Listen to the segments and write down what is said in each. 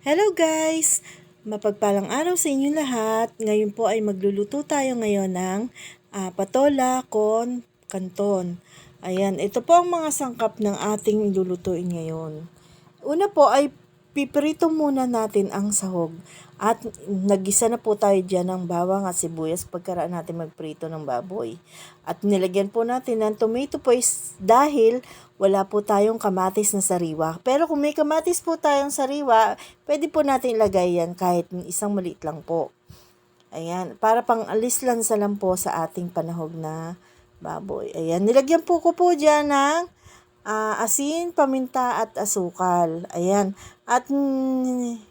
Hello guys! Mapagpalang araw sa inyong lahat. Ngayon po ay magluluto tayo ngayon ng patola con canton. Ayan, ito po ang mga sangkap ng ating lulutuin ngayon. Una po ay pipirito muna natin ang sahog. At naggisa na po tayo dyan ng bawang at sibuyas pagkaraan natin magprito ng baboy. At nilagyan po natin ng tomato paste dahil wala po tayong kamatis na sariwa. Pero kung may kamatis po tayong sariwa, pwede po natin ilagay yan kahit isang maliit lang po. Ayan, para pang alislansa lang po sa ating panahog na baboy. Ayan, nilagyan po ko po dyan ng asin, paminta at asukal. Ayan. At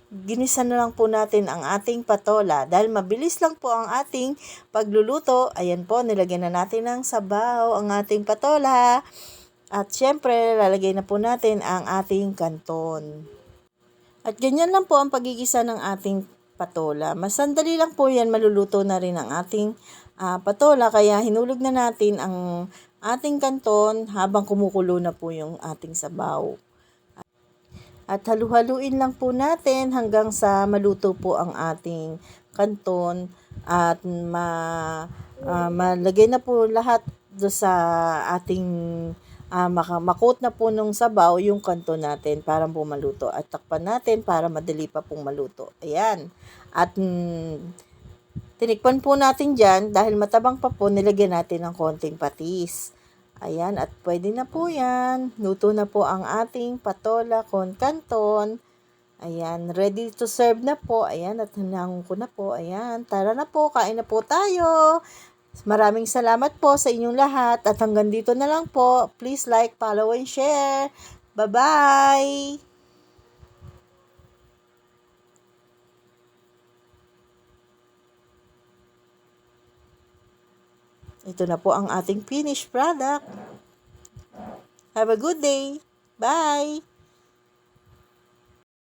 ginisa na lang po natin ang ating patola. Dahil mabilis lang po ang ating pagluluto. Ayan po, nilagyan na natin ng sabaw ang ating patola. At syempre, lalagay na po natin ang ating kanton. At ganyan lang po ang pagigisa ng ating patola. Masandali lang po yan, maluluto na rin ang ating patola. Kaya hinulog na natin ang ating kanton habang kumukulo na po yung ating sabaw. At halu-haluin lang po natin hanggang sa maluto po ang ating kanton at malagay na po lahat do sa ating makot na po nung sabaw yung kanton natin para po maluto. At takpan natin para madali pa pong maluto. Ayan. At tinikpan po natin dyan dahil matabang pa po, nilagyan natin ng konting patis. Ayan, at pwede na po yan. Luto na po ang ating patola con canton. Ayan, ready to serve na po. Ayan, at hinangon ko na po. Ayan, tara na po, kain na po tayo. Maraming salamat po sa inyong lahat. At hanggang dito na lang po. Please like, follow, and share. Bye-bye! Ito na po ang ating finished product. Have a good day. Bye!